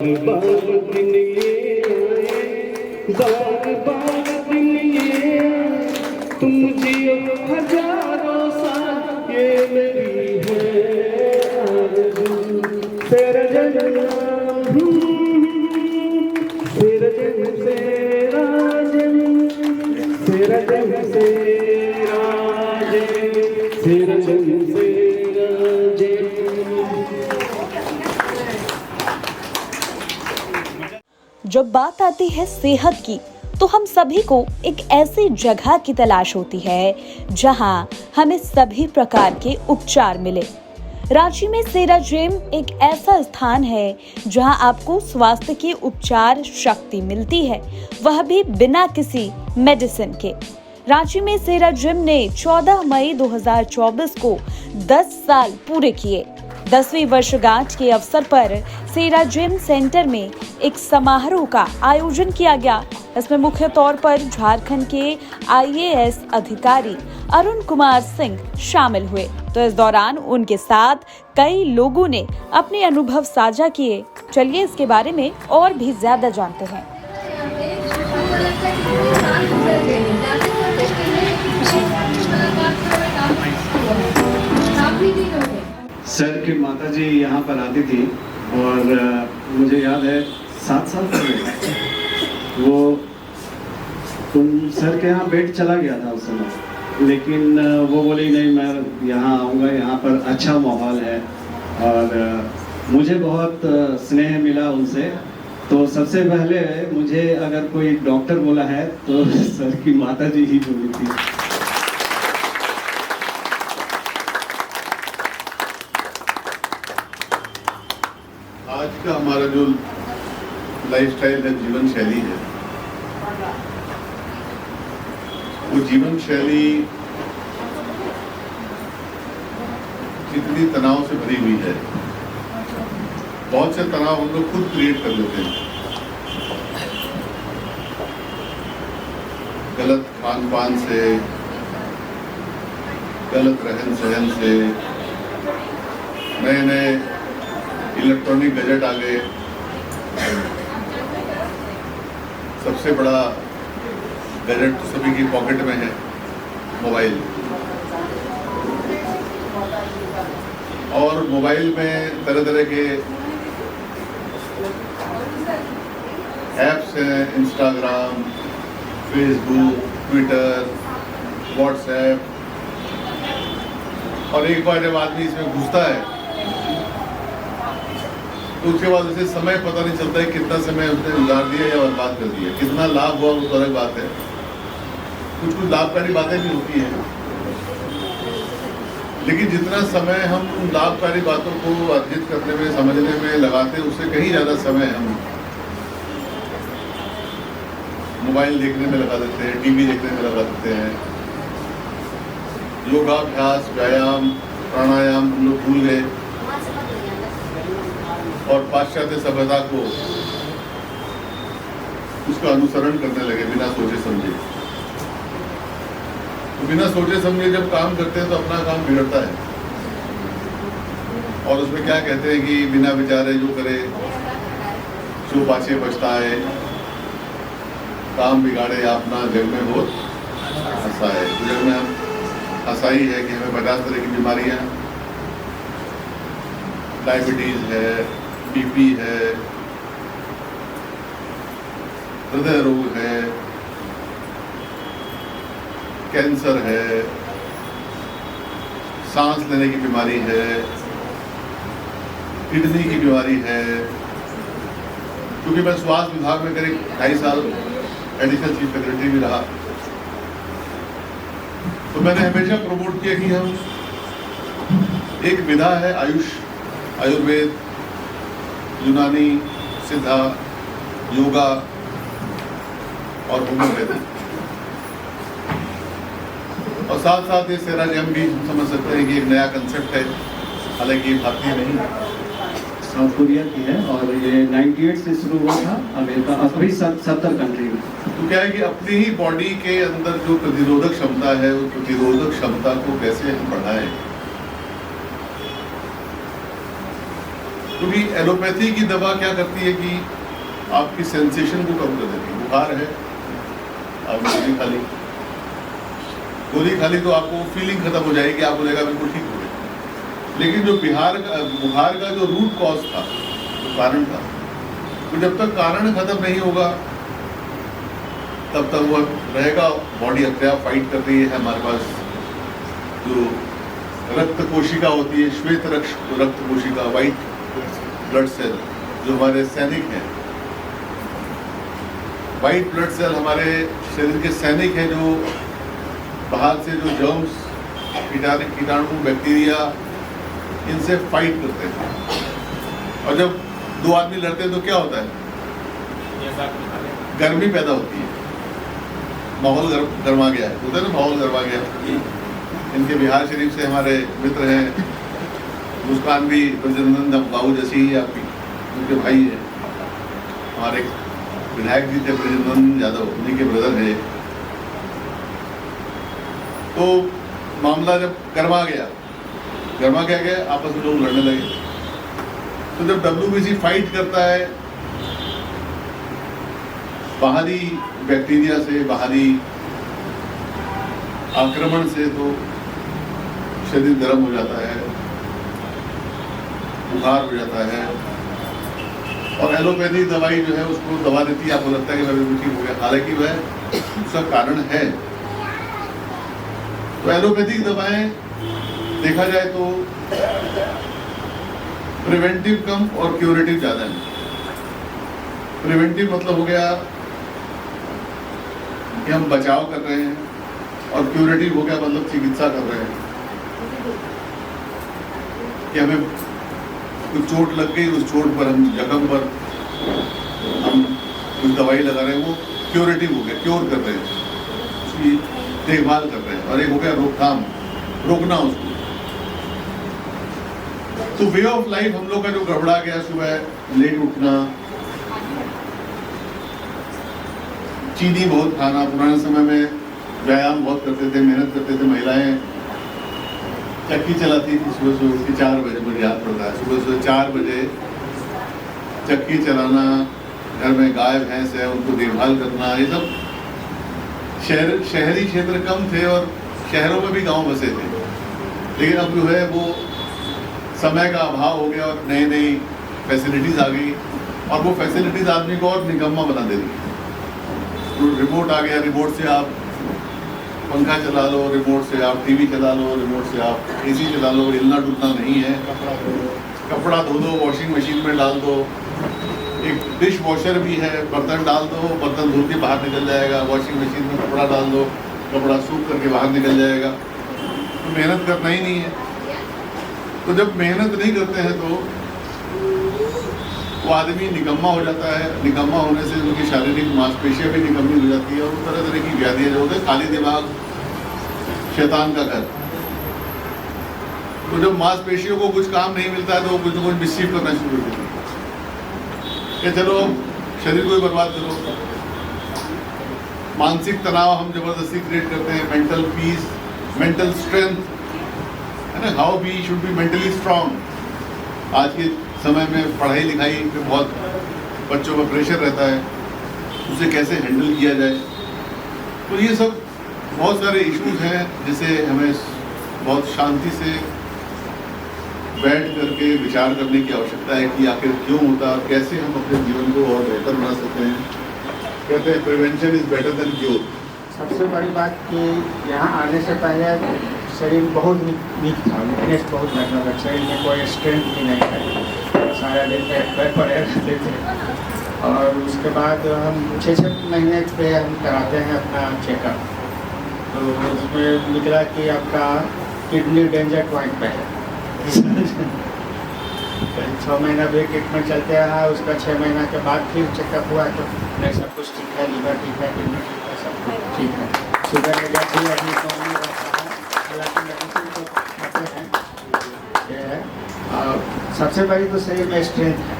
बार दिन ये आए, बार दिन ये आए, तुम जियो हजारों साल, ये मेरी है आरज़ू। तेरा जन्म तेरा जन्म तेरा जन्म तेरा जन्म तेरा जन्म तेरा जन्म तेरा जन्म। जब बात आती है सेहत की तो हम सभी को एक ऐसी जगह की तलाश होती है जहां हमें सभी प्रकार के उपचार मिले। रांची में सेरा जिम एक ऐसा स्थान है जहां आपको स्वास्थ्य के उपचार शक्ति मिलती है, वह भी बिना किसी मेडिसिन के। रांची में सेरा जिम ने 14 मई 2024 को 10 साल पूरे किए। 10वीं वर्षगांठ के अवसर पर सेरा जिम सेंटर में एक समारोह का आयोजन किया गया। इसमें मुख्य तौर पर झारखंड के IAS अधिकारी अरुण कुमार सिंह शामिल हुए। तो इस दौरान उनके साथ कई लोगों ने अपने अनुभव साझा किए। चलिए इसके बारे में और भी ज्यादा जानते हैं। सर की माता जी यहाँ पर आती थी और मुझे याद है 7 साल पहले वो उन सर के यहाँ बेड चला गया था उस समय, लेकिन वो बोली नहीं मैं यहाँ आऊँगा, यहाँ पर अच्छा माहौल है और मुझे बहुत स्नेह मिला उनसे। तो सबसे पहले मुझे अगर कोई डॉक्टर बोला है तो सर की माता जी ही बोली थी। आज का हमारा जो लाइफस्टाइल है, जीवन शैली है, वो जीवन शैली कितनी तनाव से भरी हुई है। बहुत से तनाव हम लोग खुद क्रिएट कर लेते हैं। गलत खान पान से, गलत रहन सहन से, नए नए इलेक्ट्रॉनिक गैजेट आ गए। सबसे बड़ा गैजेट तो सभी की पॉकेट में है, मोबाइल। और मोबाइल में तरह तरह के ऐप्स हैं, इंस्टाग्राम, फेसबुक, ट्विटर, व्हाट्सएप। और एक बार जब आदमी इसमें घुसता है तो उसके बाद उसे समय पता नहीं चलता है कितना समय उसने गुजार दिया या बर्बाद कर दिया। कितना लाभ हुआ वो अलग बात है, कुछ कुछ लाभकारी बातें भी होती हैं, लेकिन जितना समय हम उन लाभकारी बातों को अर्जित करने में, समझने में लगाते हैं, उससे कहीं ज़्यादा समय हम मोबाइल देखने में लगा देते हैं, टीवी देखने में लगा देते हैं। योगाभ्यास, व्यायाम, प्राणायाम हम लोग भूल गए और पाश्चात्य सभ्यता को उसका अनुसरण करने लगे बिना सोचे समझे। तो बिना सोचे समझे जब काम करते हैं तो अपना काम बिगड़ता है। और उसमें क्या कहते हैं कि बिना विचारे जो करे सो पाछे पछताए, काम बिगाड़े अपना जग में बहुत हंसाए। जग में हम हंसाई है कि हमें 50 तरह की बीमारियां, डायबिटीज है, BP है, हृदय रोग है, कैंसर है, सांस लेने की बीमारी है, किडनी की बीमारी है। क्योंकि मैं स्वास्थ्य विभाग में करीब 2.5 साल एडिशनल चीफ सेक्रेटरी भी रहा, तो मैंने हमेशा प्रमोट किया कि हम एक विधा है आयुष, आयुर्वेद, यूनानी, सिद्धा, योगा और होम्योपैथी, और साथ साथ ये सेरा जिम भी हम समझ सकते हैं कि एक नया कंसेप्ट है, हालांकि भारतीय नहीं, साउथ कोरिया की है और ये 98 से शुरू हुआ था अमेरिका, अभी 70 कंट्री में। तो क्या है कि अपनी ही बॉडी के अंदर जो प्रतिरोधक क्षमता है, उस प्रतिरोधक क्षमता को कैसे हम बढ़ाएं। क्योंकि एलोपैथी की दवा क्या करती है कि आपकी सेंसेशन को कम कर देती है। बुखार है, आप गोली खा ली तो आपको फीलिंग खत्म हो जाएगी, आपको लगेगा बिल्कुल ठीक हो गया। लेकिन जो बुखार का जो रूट कॉज था, जो कारण था, तो जब तक कारण खत्म नहीं होगा तब तक वो रहेगा। बॉडी अपने आप फाइट कर रही है। हमारे पास जो रक्त कोशिका होती है, श्वेत रक्त कोशिका, वाइट ब्लड सेल, जो हमारे सैनिक हैं, वाइट ब्लड सेल हमारे शरीर के सैनिक हैं, जो बाहर से जो जर्म्स, कीटाणु, बैक्टीरिया, इनसे फाइट करते हैं। और जब दो आदमी लड़ते हैं तो क्या होता है? गर्मी पैदा होती है, माहौल गर्मा गया है, होता है ना, माहौल गर्मा गया। इनके बिहार शरीफ से हमारे मित्र हैं, मुस्कान भी ब्रजनंदन बाबू जैसी ही आपकी, उनके भाई हैं। हमारे विधायक जी थे ब्रजनंदन यादव, उन्हीं के ब्रदर हैं। तो मामला जब गर्मा गया आपस में लोग लड़ने लगे। तो जब WBC फाइट करता है बाहरी बैक्टीरिया से, बाहरी आक्रमण से, तो शरीर गर्म हो जाता है, बुखार हो जाता है। और एलोपैथी दवाई जो है उसको दवा देती है, आपको लगता है कि मैं ठीक हो गया, हालांकि वह उसका कारण है। तो एलोपैथिक दवाएं देखा जाए तो प्रिवेंटिव कम और क्यूरेटिव ज़्यादा है। प्रिवेंटिव मतलब हो गया कि हम बचाव कर रहे हैं, और क्यूरेटिव हो गया मतलब चिकित्सा कर रहे हैं कि हमें कुछ चोट लग गई, उस चोट पर हम जख्म पर हम कुछ दवाई लगा रहे हैं, वो क्यूरेटिव हो गया, क्योर कर रहे हैं, उसकी देखभाल कर रहे हैं। और एक हो गया रोकथाम, रोकना उसको। तो वे ऑफ लाइफ हम लोग का जो गड़बड़ा गया, सुबह लेट उठना, चीनी बहुत खाना, पुराने समय में व्यायाम बहुत करते थे, मेहनत करते थे। महिलाएं चक्की चलाती थी सुबह उठ के 4 बजे, मुझे याद पड़ता है, सुबह 4 बजे चक्की चलाना, घर में गाय भैंस है उनको देखभाल करना, ये सब शहरी क्षेत्र कम थे और शहरों में भी गांव बसे थे। लेकिन अब जो है वो समय का अभाव हो गया और नई नई फैसिलिटीज़ आ गई, और वो फैसिलिटीज़ आदमी को और निकम्मा बना दे रही है। रिमोट आ गया, रिमोट से आप पंखा चला लो, रिमोट से आप टीवी चला लो, रिमोट से आप एसी चला लो, हिलना डुलना नहीं है। कपड़ा धो दो, वॉशिंग मशीन में डाल दो, एक डिश वॉशर भी है, बर्तन डाल दो, बर्तन धो के बाहर निकल जाएगा, वॉशिंग मशीन में कपड़ा डाल दो, कपड़ा सूख करके बाहर निकल जाएगा। तो मेहनत करना ही नहीं है। तो जब मेहनत नहीं करते हैं तो वो आदमी निकम्मा हो जाता है। निकम्मा होने से उनकी शारीरिक मांसपेशियाँ भी निकम्मी हो जाती है, और तरह तरह की व्याधियाँ जो होते हैं, खाली दिमाग शैतान का घर। तो जब मांसपेशियों को कुछ काम नहीं मिलता है तो वो कुछ न कुछ मिसचीफ करना शुरू कर देते हैं कि चलो शरीर को ही बर्बाद करो। मानसिक तनाव हम जबरदस्ती क्रिएट करते हैं, मेंटल पीस, मेंटल स्ट्रेंथ, है ना, how we should be mentally strong. आज के समय में पढ़ाई लिखाई पे बहुत बच्चों पर प्रेशर रहता है, उसे कैसे हैंडल किया जाए। तो ये सब बहुत सारे इश्यूज हैं जिसे हमें बहुत शांति से बैठ करके विचार करने की आवश्यकता है कि आखिर क्यों होता, कैसे हम अपने जीवन को और बेहतर बना सकते हैं। कहते हैं prevention is better than cure. सबसे बड़ी बात कि यहाँ आने से पहले शरीर बहुत वीक था, वीकनेस बहुत लगता था, शरीर में कोई स्ट्रेंथ भी नहीं था, सारा दिन पे पड़े रहते थे। और उसके बाद हम 6-6 महीने पे हम कराते हैं अपना चेकअप, तो उसमें निकला कि आपका किडनी डेंजर पॉइंट पे है। 6 महीना भी ट्रीटमेंट चलते रहा, उसका 6 महीना के बाद फिर चेकअप हुआ तो नहीं, सब कुछ ठीक है, लीवर ठीक है, किडनी ठीक है, सब कुछ ठीक है। शुगर लेकर भी अभी तो नहीं रहता है, हालांकि मेडिसिन तो खाते हैं। ये है, और सबसे बड़ी तो शरीर में स्ट्रेंथ है।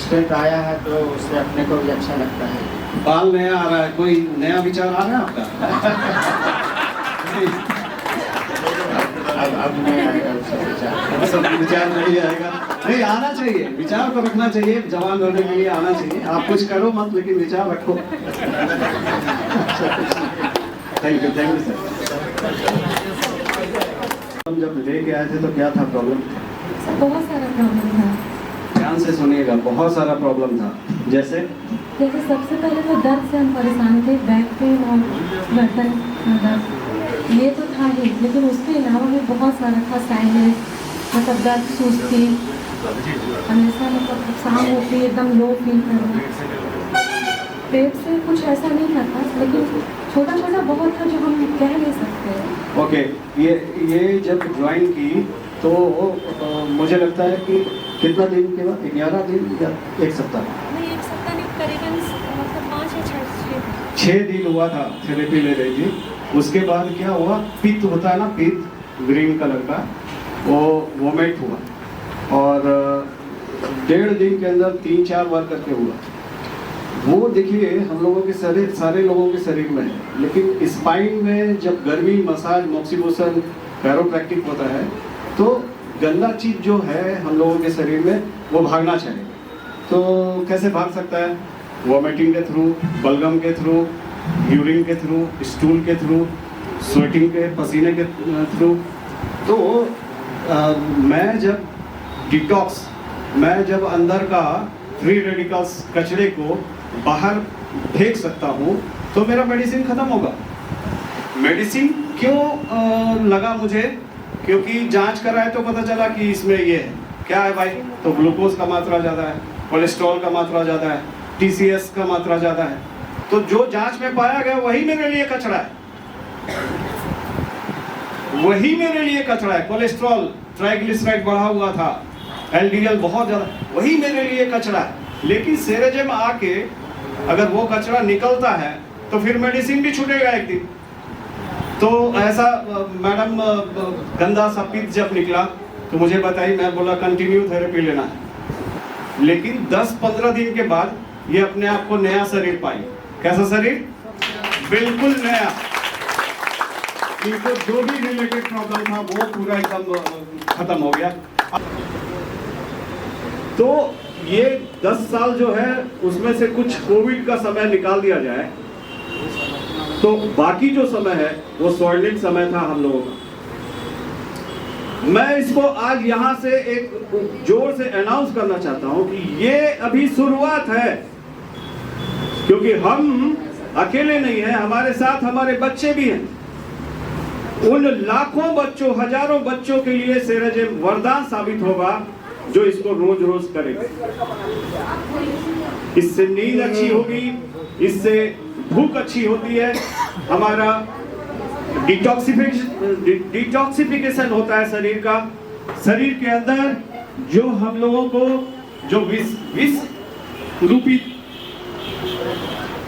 स्ट्रेंथ आया है तो उससे अपने को भी अच्छा लगता है। बाल नया आ रहा है, कोई नया विचार आ रहा है आपका? अब नहीं आएगा उससे विचार सब विचार नहीं आएगा। नहीं, आना चाहिए, विचार तो रखना चाहिए, जवान होने के लिए आना चाहिए। आप कुछ करो मत, लेकिन विचार रखो। Thank you sir. हम जब लेके आए थे तो क्या था प्रॉब्लम? सर बहुत सारा प्रॉब्लम था। ध्यान से सुनिएगा, बहुत सारा प्रॉब्लम था। जैसे सबसे पहले तो दर्द से हम परेशान थे, बैक पेन और गर्दन में दर्द, ये तो था ही, लेकिन उसके अलावा भी बहुत सारा था। साइनस, मतलब दर्द, सुस्ती, हमेशा मतलब शाम होती एकदम लो फील करना। पेट से कुछ ऐसा नहीं करता, लेकिन छोटा छोटा बहुत था जो हम कह नहीं सकते। ओके, ये जब ज्वाइन की तो मुझे लगता है कि कितना दिन के बाद, 11 दिन या 1 सप्ताह? नहीं, 1 सप्ताह नहीं, करीबन मतलब 5 या 6 दिन हुआ था थेरेपी ले रही थी। उसके बाद क्या हुआ, पित्त होता है ना, पित्त ग्रीन कलर का, वो वोमिट हुआ और 1.5 दिन के अंदर 3-4 बार करके हुआ। वो देखिए हम लोगों के शरीर, सारे लोगों के शरीर में है, लेकिन स्पाइन में जब गर्मी, मसाज, मॉक्सिबोसन, पैरोप्रैक्टिक होता है तो गंदा चीज जो है हम लोगों के शरीर में वो भागना चाहिए। तो कैसे भाग सकता है? वॉमिटिंग के थ्रू, बलगम के थ्रू, यूरिन के थ्रू, स्टूल के थ्रू, स्वेटिंग के, पसीने के थ्रू। तो मैं जब डिटॉक्स, मैं जब अंदर का फ्री रेडिकल्स कचरे को बाहर फेंक सकता हूँ तो मेरा मेडिसिन खत्म होगा। मेडिसिन क्यों लगा मुझे? क्योंकि जांच कराए तो पता चला कि इसमें ये है। क्या है भाई? तो ग्लूकोज का मात्रा ज़्यादा है, कोलेस्ट्रॉल का मात्रा ज़्यादा है, TCS का मात्रा ज़्यादा है। तो जो जांच में पाया गया वही मेरे लिए कचरा है, वही मेरे लिए कचरा है। कोलेस्ट्रॉल, ट्राइग्लिसराइड बढ़ा हुआ था, LDL बहुत ज़्यादा, वही मेरे लिए कचरा है। लेकिन सेरेजेम आके अगर वो कचरा निकलता है तो फिर मेडिसिन भी छूटेगा एक दिन। तो ऐसा मैडम गंदा सा पित्त जब निकला तो मुझे बताई, मैं बोला कंटिन्यू थेरेपी लेना है। लेकिन 10-15 दिन के बाद ये अपने आप को नया शरीर पाई। कैसा शरीर? बिल्कुल नया। इनको जो भी रिलेटेड प्रॉब्लम था वो पूरा एकदम खत्म हो गया। तो ये 10 साल जो है उसमें से कुछ कोविड का समय निकाल दिया जाए तो बाकी जो समय है वो स्वर्णिम समय था हम लोगों का। मैं इसको आज यहां से एक जोर से अनाउंस करना चाहता हूं कि ये अभी शुरुआत है, क्योंकि हम अकेले नहीं हैं, हमारे साथ हमारे बच्चे भी हैं। उन लाखों बच्चों, हजारों बच्चों के लिए सेरेजेम वरदान साबित होगा जो इसको रोज रोज करेगा। इससे नींद अच्छी होगी, इससे भूख अच्छी होती है, हमारा डिटॉक्सिफिकेशन होता है शरीर का। शरीर के अंदर जो हम लोगों को जो विष रूपी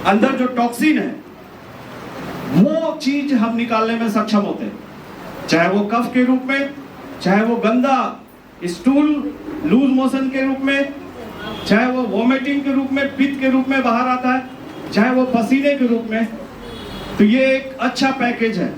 अंदर जो टॉक्सिन है वो चीज हम निकालने में सक्षम होते हैं, चाहे वो कफ के रूप में, चाहे वो गंदा स्टूल, लूज मोशन के रूप में, चाहे वो वोमिटिंग के रूप में, पित्त के रूप में बाहर आता है, चाहे वो पसीने के रूप में। तो ये एक अच्छा पैकेज है।